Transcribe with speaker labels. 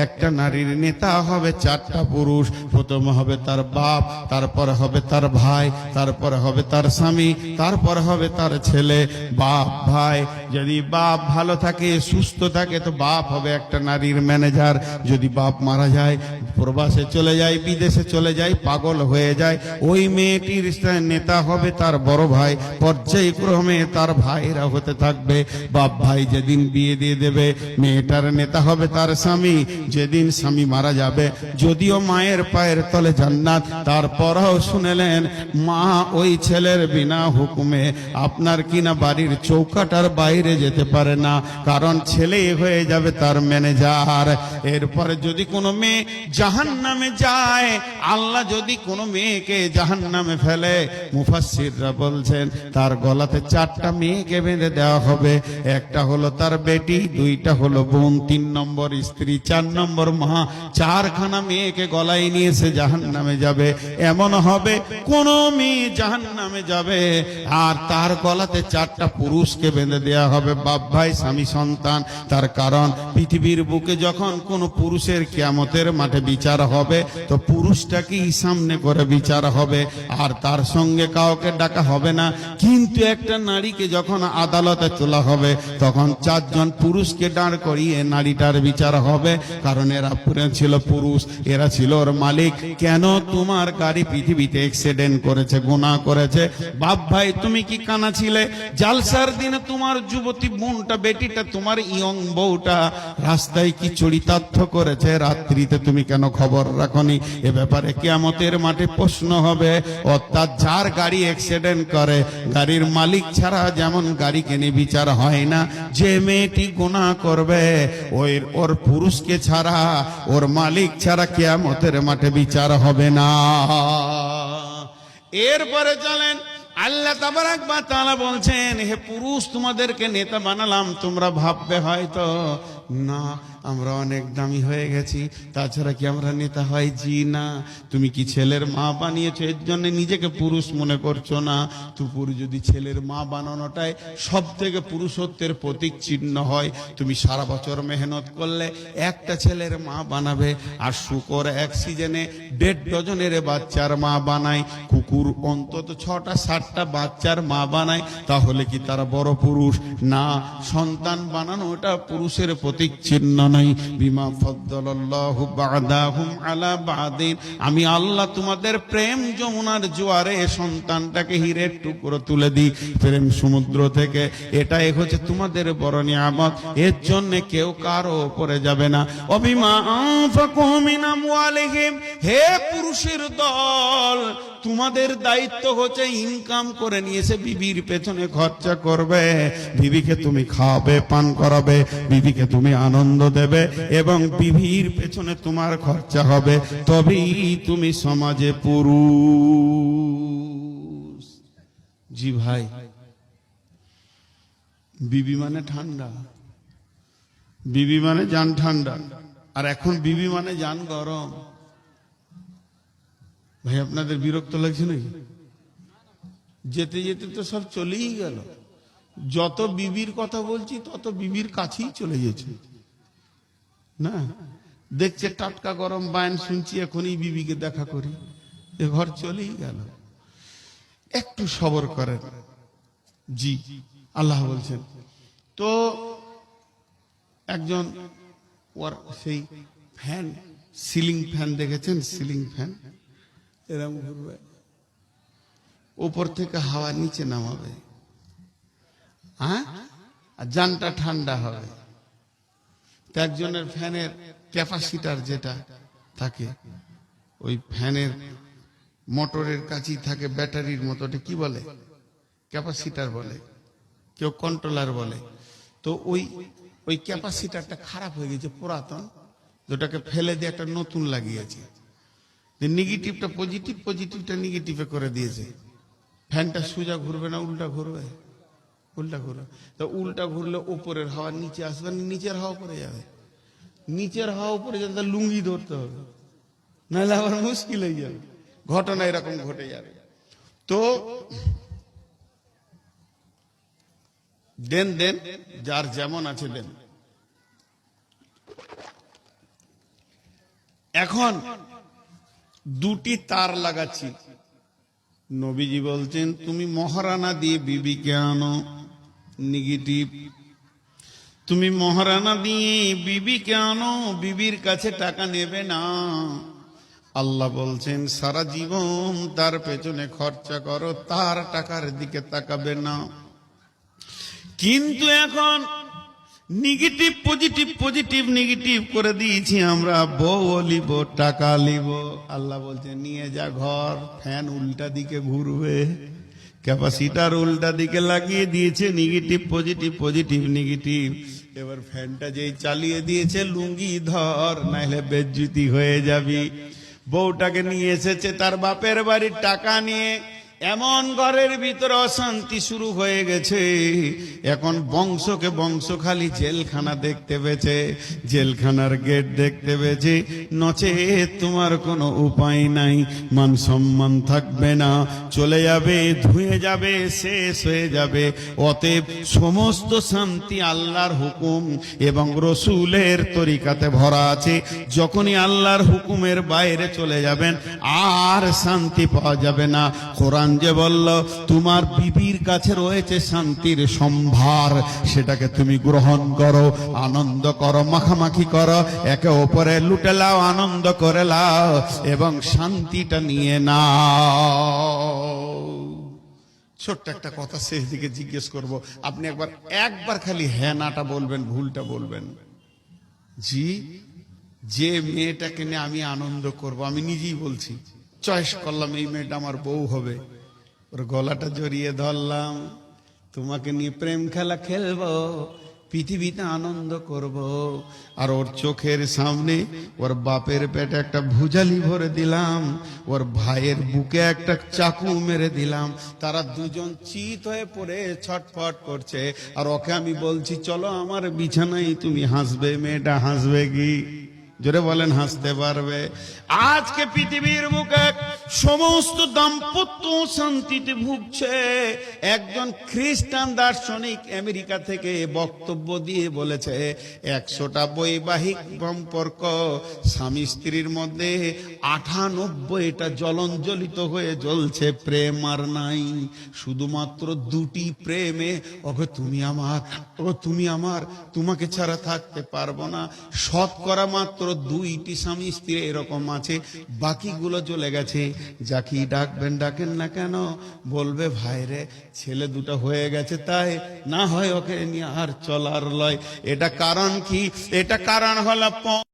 Speaker 1: একটা নারীর নেতা হবে চারটা পুরুষ। প্রথম হবে তার বাপ, তারপরে হবে তার ভাই, তারপরে হবে তার স্বামী, তারপরে হবে তার ছেলে। বাপ ভাই, যদি বাপ ভালো থাকে সুস্থ থাকে তো বাপ হবে একটা নারীর ম্যানেজার। যদি বাপ মারা যায়, প্রবাসে চলে যায়, বিদেশে চলে যায়, পাগল হয়ে যায়, ওই মেয়েটির নেতা হবে তার বড় ভাই। পর্যায়ক্রমে তার ভাইরা হতে থাকবে। বাপ ভাই যেদিন বিয়ে দিয়ে দেবে, মেয়েটার নেতা হবে তার স্বামী। যেদিন স্বামী মারা যাবে, যদিও মায়ের পায়ের তলে জান্নাত, তারপরও শুনেলেন মা ওই ছেলের বিনা হুকুমে আপনার কিনা বাড়ির চৌকাটার বাইরে যেতে পারে না, কারণ ছেলেই হয়ে যাবে তার ম্যানেজার। এরপরে যদি কোনো মেয়ে জাহান্নামে যায়, আল্লাহ যদি কোনো মেয়েকে জাহান্নামে ফেলে, মুফাসসিররা বলছেন তার গলাতে চারটা মেয়েকে বেঁধে দেওয়া হবে। একটা হলো তার বেটি, দুইটা হলো বোন, 3 নম্বর স্ত্রী, 4 নম্বর মা। চারখানা মেয়েকে গলায় নিয়েছে জাহান্নামে যাবে। এমন হবে কোন মেয়ে জাহান্নামে যাবে আর তার গলাতে চারটা পুরুষকে বেঁধে দেওয়া হবে, বাপ ভাই স্বামী সন্তান। তার কারণ পৃথিবীর বুকে যখন কোন পুরুষের কিয়ামতের মাঠে বিচার হবে, তো পুরুষটাকেই সামনে করে বিচার হবে, আর তার সঙ্গে কাউকে ডাকা হবে না। কিন্তু একটা নারীকে যখন আদালতে তোলা হবে, তখন 4 জন পুরুষকে দাঁড় করিয়ে নারীটার বিচার হবে, কারণ এরা ছিল পুরুষ, এরা ছিল ওর মালিক। কেন তোমার গাড়ি পৃথিবীতে অ্যাক্সিডেন্ট করেছে, গুনাহ করেছে? বাপ ভাই তুমি কি কানা ছিলে? জালসার দিনে তোমার যুবতী বোনটা, বেটিটা, তোমার ইয়ং বউটা রাস্তায় কি চরিতার্থ করেছে, রাত্রিতে তুমি কেন খবর রাখনি? এ ব্যাপারে কিয়ামতের মাঠে প্রশ্ন হবে। অর্থাৎ যার গাড়ি অ্যাক্সিডেন্ট করে, গাড়ির মালিক ছাড়া যেমন গাড়ি কিনে বিচার হয় না, যে মেয়েটি গুনাহ করবে ওর পুরুষকে ছাড়া, ওর মালিক ছাড়া কিয়ামতের মাঠে বিচার হবে না। এরপরে চলেন, আল্লাহ তাবারাক ওয়া তাআলা বলছেন, হে পুরুষ তোমাদেরকে নেতা বানালাম। তোমরা ভাববে হয়তো না আমরা অনেক দামি হয়ে গেছি, তাছাড়া কি আমরা নেতা হয়? জি না। তুমি কি ছেলের মা বানিয়েছো, এর জন্য নিজেকে পুরুষ মনে করছো না? তুপুর যদি ছেলের মা বানানোটাই সব থেকে পুরুষত্বের প্রতীক চিহ্ন হয়, তুমি সারা বছর মেহনত করলে একটা ছেলের মা বানাবে। আর শুকর এক সিজনে 1.5 ডজনের বাচ্চার মা বানায়, কুকুর অন্তত 6টা 7টা বাচ্চার মা বানায়, তাহলে কি তারা বড় পুরুষ? না, সন্তান বানানো এটা পুরুষের প্রতীক চিহ্ন নাই। বিমা ফাদ্দালাল্লাহু বা'দাহুম আলা বা'দিন, আমি আল্লাহ তোমাদের প্রেম যমুনার জোয়ারে সন্তানটাকে হীরের টুকরো তুলে দিই প্রেম সমুদ্র থেকে। এটাই হচ্ছে তোমাদের বড় নিয়ামত, এর জন্য কেউ কারো উপরে যাবে না। অবিমা আনফাকু মিন আমওয়ালিহিম, হে পুরুষের দল, তোমাদের দায়িত্ব হচ্ছে ইনকাম করে নিয়েছে বিবির পেছনে খরচা করবে, বিবিকে তুমি খাওয়াবে, পান করাবে, বিবিকে তুমি আনন্দ দেবে, এবং বিবির পেছনে তোমার খরচা হবে, তবেই তুমি সমাজে পুরুষ। জি ভাই, বিবি মানে ঠান্ডা, বিবি মানে জান ঠান্ডা, আর এখন বিবি মানে জান গরম। ভাই আপনাদের বিরক্ত লাগছে নাকি? যেতে যেতে তো সব চলেই গেল। যত বিবির কথা বলছি তত বিবির কাছেই চলে গেছে না। দেখছে টাটকা গরম বায়ন শুনছি, এখনই বিবিকে দেখা করি, এ ঘর চলেই গেল। একটু সবর করেন। জি, আল্লাহ বলছেন তো একজন ওর সেই ফ্যান, সিলিং ফ্যান দেখেছেন? সিলিং ফ্যান এরকম ঘুরবে, উপর থেকে হাওয়া নিচে নামাবে, হ্যাঁ, আর জানটা ঠান্ডা হবে। তো একজনের ফ্যানের ক্যাপাসিটার যেটা থাকে, ওই ফ্যানের মোটরের কাছেই থাকে ব্যাটারির মতো, ওটা কি বলে? ক্যাপাসিটার বলে, কেউ কন্ট্রোলার বলে। তো ওই ক্যাপাসিটারটা খারাপ হয়ে গেছে, পুরাতন, যেটাকে ফেলে দিয়ে একটা নতুন লাগিয়েছে। নেগেটিভটা পজিটিভ, পজিটিভটা নেগেটিভে করে দিয়েছে। ফ্যানটা সোজা ঘুরবে না, উল্টা ঘুরবে, উল্টা ঘুরবে। তো উল্টা ঘুরলে উপরের হাওয়া নিচে আসবে, নিচের হাওয়া পড়ে যাবে। নিচের হাওয়া উপরে যাবে, লুঙ্গি ধরতে হবে, নাহলে আবার মুশকিল হয়ে যাবে। ঘটনা এরকম ঘটে যাবে। তো দেন দেন, যার যেমন আছে দেন। এখন দুটি তার লাগাচ্ছি। নবীজি বলছেন তুমি মহারানা দিয়ে বিবিকে আনো, নেগেটিভ। তুমি মহারানা দিয়ে বিবিকে আনো, বিবির কাছে টাকা নেবে না। আল্লাহ বলছেন সারা জীবন তার পেছনে খরচা করো, তার টাকার দিকে তাকাবে না। কিন্তু এখন নেগেটিভ পজিটিভ, পজিটিভ নেগেটিভ করে দিয়েছি আমরা। বউ লিব, টাকা লিব। আল্লাহ বলছেন নিয়ে যা ঘর, ফ্যান উল্টা দিকে ঘুরবে, ক্যাপাসিটার উল্টা দিকে লাগিয়ে দিয়েছে। Negative positive, positive negative. এবার ফ্যানটা যেই চালিয়ে দিয়েছে, লুঙ্গি ধর, নাহলে বেজ্জুতি হয়ে যাবি। বউটাকে নিয়ে এসেছে তার বাপের বাড়ির টাকা নিয়ে, এমন ঘরের ভিতরে অশান্তি শুরু হয়ে গেছে। এখন বংশকে বংশ খালি জেলখানা দেখতে পেয়েছে, জেলখানার গেট দেখতে পেয়েছে। নচে তোমার কোনো উপায় নাই, মান সম্মান থাকবে না, চলে যাবে, ধুয়ে যাবে, শেষ হয়ে যাবে। অতএব সমস্ত শান্তি আল্লাহর হুকুম এবং রসুলের তরিকাতে ভরা আছে। যখনই আল্লাহর হুকুমের বাইরে চলে যাবেন আর শান্তি পাওয়া যাবে না। কোরআন যে বলল তোমার বিবির কাছে রয়েছে শান্তির সম্ভার, সেটাকে তুমি গ্রহণ করো, আনন্দ করো, মাখামাখি করো, একে অপরে লুটে লাও, আনন্দ করে লাও এবং শান্তিটা নিয়ে নাও। ছোট্ট একটা কথা শেষ দিকে জিজ্ঞেস করব, আপনি একবার খালি হ্যাঁ নাটা বলবেন, ভুলটা বলবেন। জি, যে মেয়েটাকে নিয়ে আমি আনন্দ করব, আমি নিজেই বলছি, চয়েস করলাম এই মেয়েটা আমার বউ হবে, ওর গলাটা জড়িয়ে ধরলাম, তোমাকে নিয়ে প্রেম খেলা খেলবো, পৃথিবীতে আনন্দ করব, আর ওর চোখের সামনে ওর বাপের পেটে একটা ভুজালি ভরে দিলাম, ওর ভাইয়ের বুকে একটা চাকু মেরে দিলাম, তারা দুজন চিত হয়ে পড়ে ছটফট করছে, আর ওকে আমি বলছি চলো আমার বিছানায়, তুমি হাসবে? মেয়েটা হাসবে কি? জোরে বলেন, হাসতে পারবে? আজকে পৃথিবীর বুকে সমস্ত দাম্পত্য শান্তিতে ভুগছে। একজন খ্রিস্টান দার্শনিক আমেরিকা থেকে বক্তব্য দিয়ে বলেছে 100টা বৈবাহিক সম্পর্ক স্বামী স্ত্রীর মধ্যে 98টা জ্বলঞ্জলিত হয়ে জ্বলছে, প্রেম আর নাই। শুধুমাত্র 2টি প্রেমে, ওগো তুমি আমার, ও তুমি আমার, তোমাকে ছাড়া থাকতে পারবো না। শতকরা মাত্র 2টি স্বামী স্ত্রী এরকম আছে, বাকিগুলো চলে গেছে। যাকে ডাকবেন ডাকেন না কেন, বলবে ভাইরে ছেলে দুটো হয়ে গেছে, তাই না হয় ওকে নিয়ে আর চলার লয়। এটা কারণ কি? এটা কারণ হলো